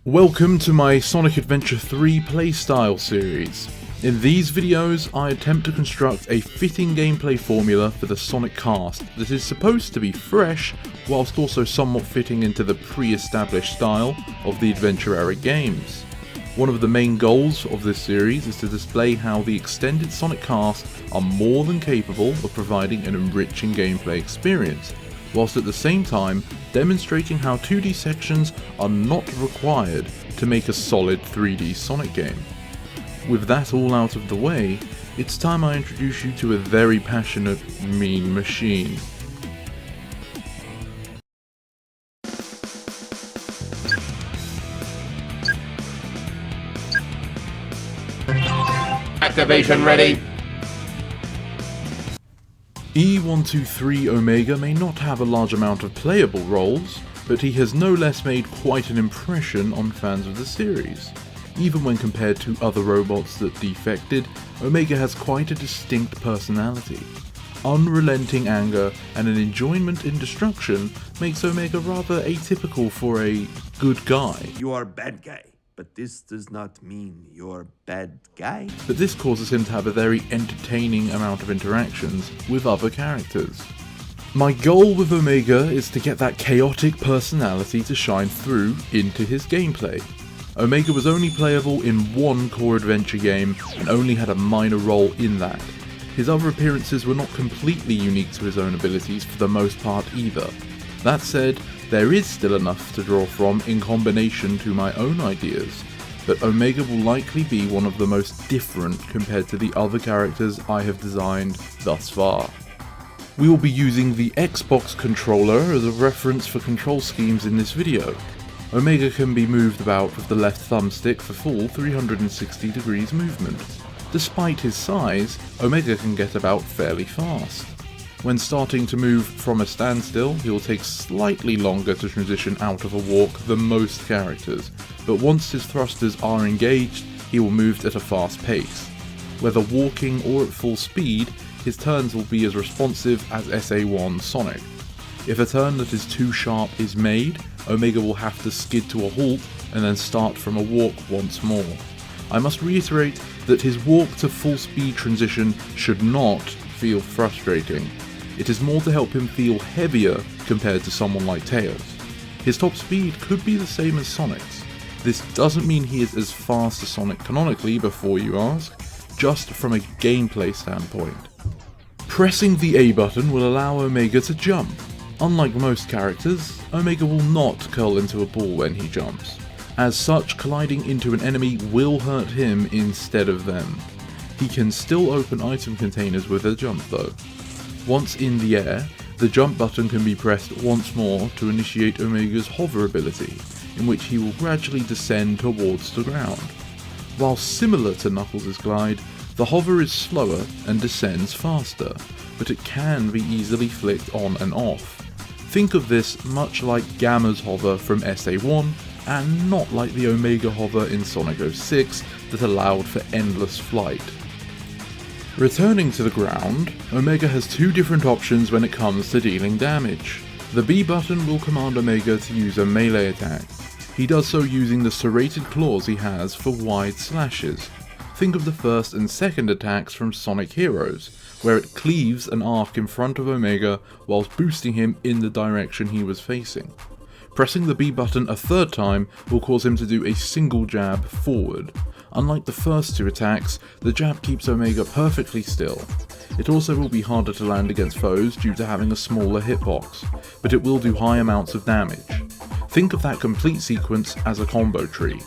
Welcome to my Sonic Adventure 3 playstyle series. In these videos, I attempt to construct a fitting gameplay formula for the Sonic cast that is supposed to be fresh, whilst also somewhat fitting into the pre-established style of the adventure-era games. One of the main goals of this series is to display how the extended Sonic cast are more than capable of providing an enriching gameplay experience, whilst at the same time demonstrating how 2D sections are not required to make a solid 3D Sonic game. With that all out of the way, it's time I introduce you to a very passionate, mean machine. Activation ready! E123 Omega may not have a large amount of playable roles, but he has no less made quite an impression on fans of the series. Even when compared to other robots that defected, Omega has quite a distinct personality. Unrelenting anger and an enjoyment in destruction makes Omega rather atypical for a good guy. You are a bad guy, but this does not mean you're a bad guy. But this causes him to have a very entertaining amount of interactions with other characters. My goal with Omega is to get that chaotic personality to shine through into his gameplay. Omega was only playable in one core adventure game and only had a minor role in that. His other appearances were not completely unique to his own abilities for the most part either. That said, there is still enough to draw from in combination to my own ideas, but Omega will likely be one of the most different compared to the other characters I have designed thus far. We will be using the Xbox controller as a reference for control schemes in this video. Omega can be moved about with the left thumbstick for full 360 degrees movement. Despite his size, Omega can get about fairly fast. When starting to move from a standstill, he will take slightly longer to transition out of a walk than most characters, but once his thrusters are engaged, he will move at a fast pace. Whether walking or at full speed, his turns will be as responsive as SA1 Sonic. If a turn that is too sharp is made, Omega will have to skid to a halt and then start from a walk once more. I must reiterate that his walk to full speed transition should not feel frustrating. It is more to help him feel heavier compared to someone like Tails. His top speed could be the same as Sonic's. This doesn't mean he is as fast as Sonic canonically, before you ask, just from a gameplay standpoint. Pressing the A button will allow Omega to jump. Unlike most characters, Omega will not curl into a ball when he jumps. As such, colliding into an enemy will hurt him instead of them. He can still open item containers with a jump though. Once in the air, the jump button can be pressed once more to initiate Omega's hover ability, in which he will gradually descend towards the ground. While similar to Knuckles' glide, the hover is slower and descends faster, but it can be easily flicked on and off. Think of this much like Gamma's hover from SA1, and not like the Omega hover in Sonic 06 that allowed for endless flight. Returning to the ground, Omega has two different options when it comes to dealing damage. The B button will command Omega to use a melee attack. He does so using the serrated claws he has for wide slashes. Think of the first and second attacks from Sonic Heroes, where it cleaves an arc in front of Omega whilst boosting him in the direction he was facing. Pressing the B button a third time will cause him to do a single jab forward. Unlike the first two attacks, the jab keeps Omega perfectly still. It also will be harder to land against foes due to having a smaller hitbox, but it will do high amounts of damage. Think of that complete sequence as a combo tree.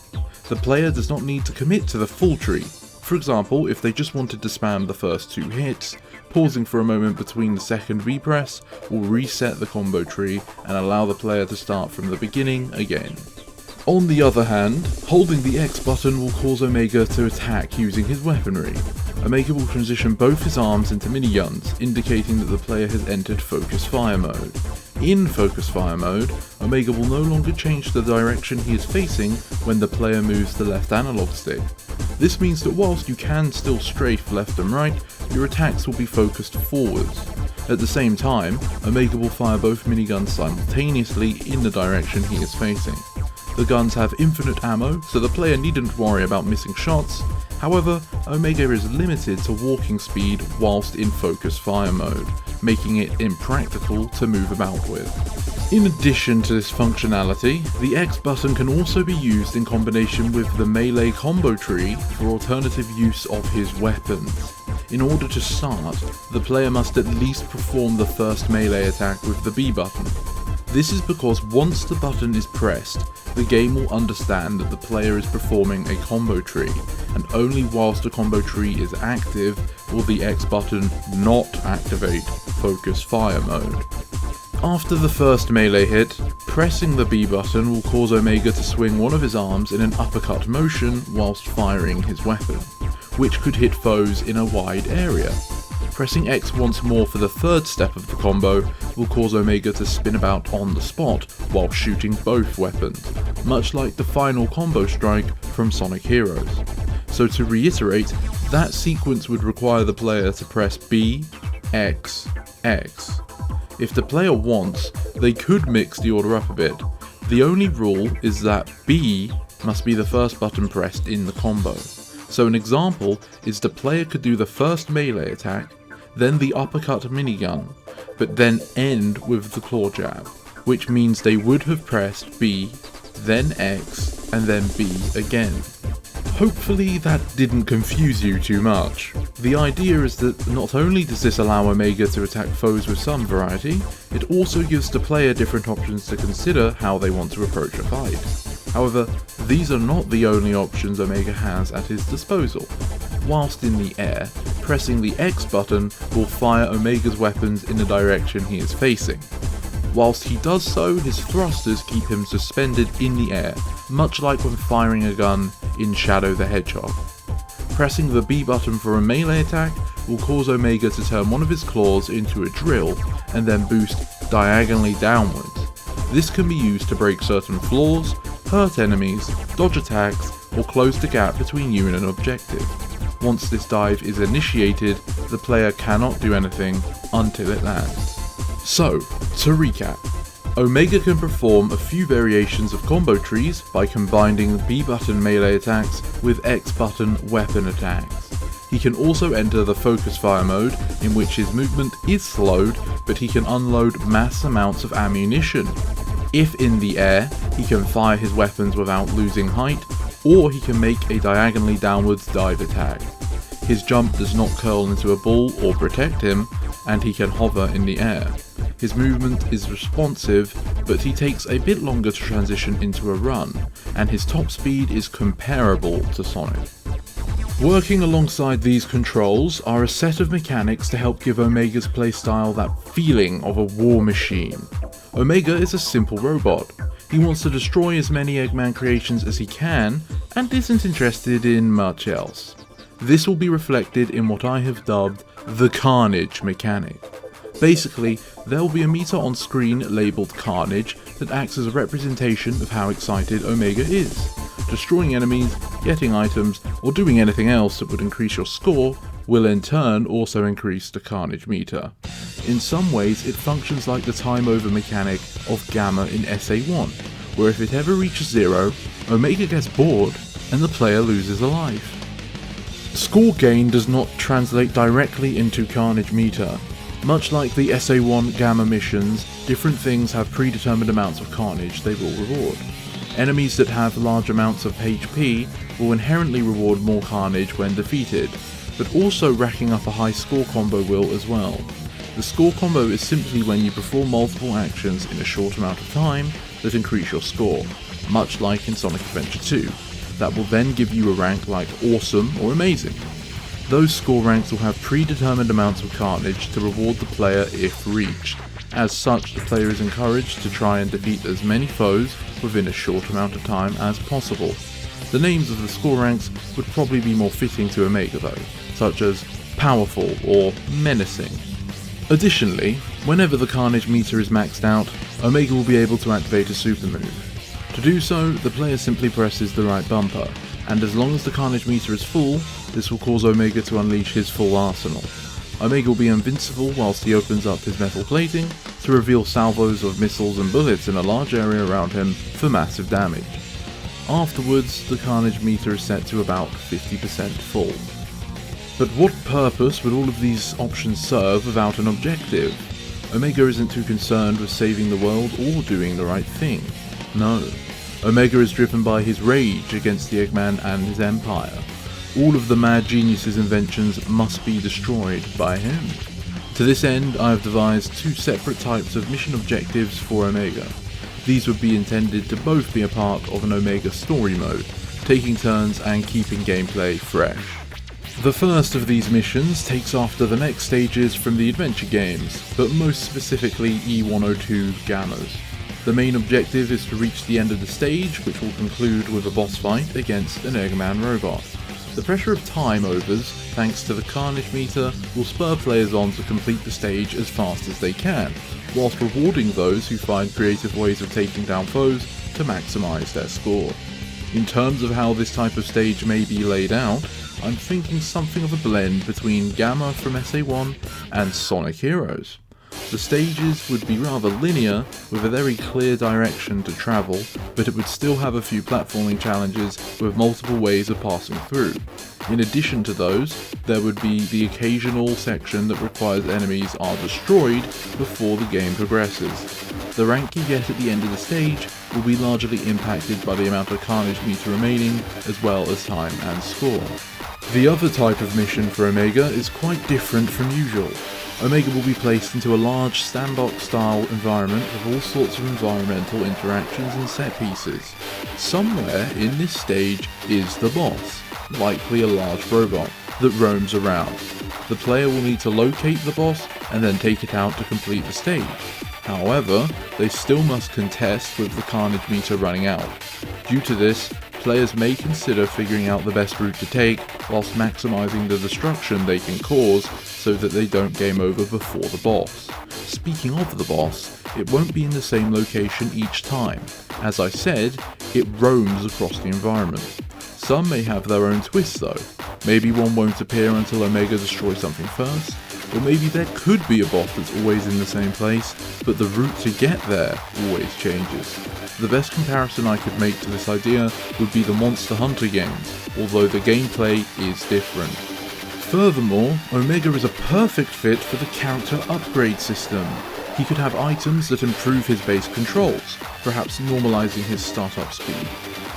The player does not need to commit to the full tree. For example, if they just wanted to spam the first two hits, pausing for a moment between the second B press will reset the combo tree and allow the player to start from the beginning again. On the other hand, holding the X button will cause Omega to attack using his weaponry. Omega will transition both his arms into miniguns, indicating that the player has entered Focus Fire mode. In Focus Fire mode, Omega will no longer change the direction he is facing when the player moves the left analog stick. This means that whilst you can still strafe left and right, your attacks will be focused forwards. At the same time, Omega will fire both miniguns simultaneously in the direction he is facing. The guns have infinite ammo, so the player needn't worry about missing shots. However, Omega is limited to walking speed whilst in focus fire mode, making it impractical to move about with. In addition to this functionality, the X button can also be used in combination with the melee combo tree for alternative use of his weapons. In order to start, the player must at least perform the first melee attack with the B button. This is because once the button is pressed, the game will understand that the player is performing a combo tree, and only whilst the combo tree is active will the X button not activate focus fire mode. After the first melee hit, pressing the B button will cause Omega to swing one of his arms in an uppercut motion whilst firing his weapon, which could hit foes in a wide area. Pressing X once more for the third step of the combo will cause Omega to spin about on the spot while shooting both weapons, much like the final combo strike from Sonic Heroes. So to reiterate, that sequence would require the player to press B, X, X. If the player wants, they could mix the order up a bit. The only rule is that B must be the first button pressed in the combo. So an example is the player could do the first melee attack, then the uppercut minigun, but then end with the claw jab, which means they would have pressed B, then X, and then B again. Hopefully that didn't confuse you too much. The idea is that not only does this allow Omega to attack foes with some variety, it also gives the player different options to consider how they want to approach a fight. However, these are not the only options Omega has at his disposal. Whilst in the air, pressing the X button will fire Omega's weapons in the direction he is facing. Whilst he does so, his thrusters keep him suspended in the air, much like when firing a gun in Shadow the Hedgehog. Pressing the B button for a melee attack will cause Omega to turn one of his claws into a drill and then boost diagonally downwards. This can be used to break certain floors, hurt enemies, dodge attacks, or close the gap between you and an objective. Once this dive is initiated, the player cannot do anything until it lands. So, to recap, Omega can perform a few variations of combo trees by combining B button melee attacks with X button weapon attacks. He can also enter the focus fire mode, in which his movement is slowed, but he can unload mass amounts of ammunition. If in the air, he can fire his weapons without losing height, or he can make a diagonally downwards dive attack. His jump does not curl into a ball or protect him, and he can hover in the air. His movement is responsive, but he takes a bit longer to transition into a run, and his top speed is comparable to Sonic. Working alongside these controls are a set of mechanics to help give Omega's playstyle that feeling of a war machine. Omega is a simple robot. He wants to destroy as many Eggman creations as he can, and isn't interested in much else. This will be reflected in what I have dubbed the Carnage mechanic. Basically, there will be a meter on screen labelled Carnage that acts as a representation of how excited Omega is. Destroying enemies, getting items, or doing anything else that would increase your score will in turn also increase the Carnage meter. In some ways, it functions like the time over mechanic of Gamma in SA1, where if it ever reaches 0, Omega gets bored and the player loses a life. Score gain does not translate directly into Carnage meter. Much like the SA1 Gamma missions, different things have predetermined amounts of Carnage they will reward. Enemies that have large amounts of HP will inherently reward more Carnage when defeated, but also racking up a high score combo will as well. The score combo is simply when you perform multiple actions in a short amount of time that increase your score, much like in Sonic Adventure 2, that will then give you a rank like Awesome or Amazing. Those score ranks will have predetermined amounts of Carnage to reward the player if reached. As such, the player is encouraged to try and defeat as many foes within a short amount of time as possible. The names of the score ranks would probably be more fitting to Omega though, such as Powerful or Menacing. Additionally, whenever the Carnage meter is maxed out, Omega will be able to activate a super move. To do so, the player simply presses the right bumper, and as long as the Carnage meter is full, this will cause Omega to unleash his full arsenal. Omega will be invincible whilst he opens up his metal plating to reveal salvos of missiles and bullets in a large area around him for massive damage. Afterwards, the carnage meter is set to about 50% full. But what purpose would all of these options serve without an objective? Omega isn't too concerned with saving the world or doing the right thing. No. Omega is driven by his rage against the Eggman and his empire. All of the mad genius's inventions must be destroyed by him. To this end, I have devised two separate types of mission objectives for Omega. These would be intended to both be a part of an Omega story mode, taking turns and keeping gameplay fresh. The first of these missions takes after the next stages from the adventure games, but most specifically E123 Gammas. The main objective is to reach the end of the stage, which will conclude with a boss fight against an Eggman robot. The pressure of time overs, thanks to the carnage meter, will spur players on to complete the stage as fast as they can, whilst rewarding those who find creative ways of taking down foes to maximise their score. In terms of how this type of stage may be laid out, I'm thinking something of a blend between Gamma from SA1 and Sonic Heroes. The stages would be rather linear, with a very clear direction to travel, but it would still have a few platforming challenges with multiple ways of passing through. In addition to those, there would be the occasional section that requires enemies are destroyed before the game progresses. The rank you get at the end of the stage will be largely impacted by the amount of carnage meter remaining, as well as time and score. The other type of mission for Omega is quite different from usual. Omega will be placed into a large sandbox-style environment with all sorts of environmental interactions and set pieces. Somewhere in this stage is the boss, likely a large robot, that roams around. The player will need to locate the boss and then take it out to complete the stage. However, they still must contest with the carnage meter running out. Due to this, players may consider figuring out the best route to take whilst maximising the destruction they can cause so that they don't game over before the boss. Speaking of the boss, it won't be in the same location each time. As I said, it roams across the environment. Some may have their own twists though. Maybe one won't appear until Omega destroys something first, or maybe there could be a boss that's always in the same place, but the route to get there always changes. The best comparison I could make to this idea would be the Monster Hunter games, although the gameplay is different. Furthermore, Omega is a perfect fit for the character upgrade system. He could have items that improve his base controls, perhaps normalizing his startup speed.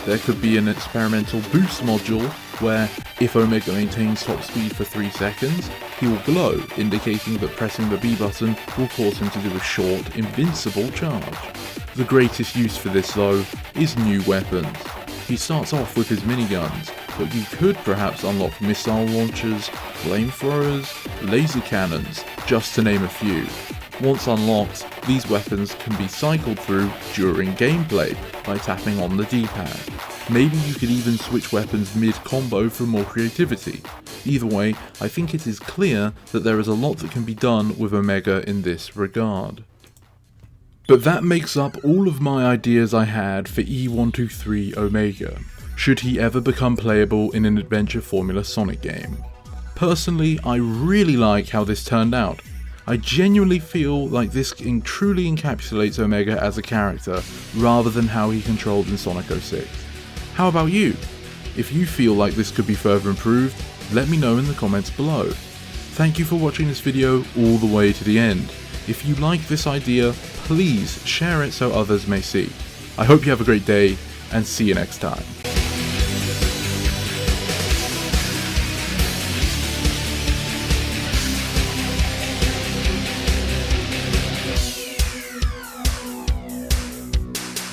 There could be an experimental boost module where, if Omega maintains top speed for 3 seconds, he will glow, indicating that pressing the B button will cause him to do a short, invincible charge. The greatest use for this though is new weapons. He starts off with his miniguns, but you could perhaps unlock missile launchers, flamethrowers, laser cannons, just to name a few. Once unlocked, these weapons can be cycled through during gameplay by tapping on the D-pad. Maybe you could even switch weapons mid-combo for more creativity. Either way, I think it is clear that there is a lot that can be done with Omega in this regard. But that makes up all of my ideas I had for E123 Omega, should he ever become playable in an Adventure Formula Sonic game. Personally, I really like how this turned out. I genuinely feel like this truly encapsulates Omega as a character, rather than how he controlled in Sonic 06. How about you? If you feel like this could be further improved, let me know in the comments below. Thank you for watching this video all the way to the end. If you like this idea, please share it so others may see. I hope you have a great day, and see you next time.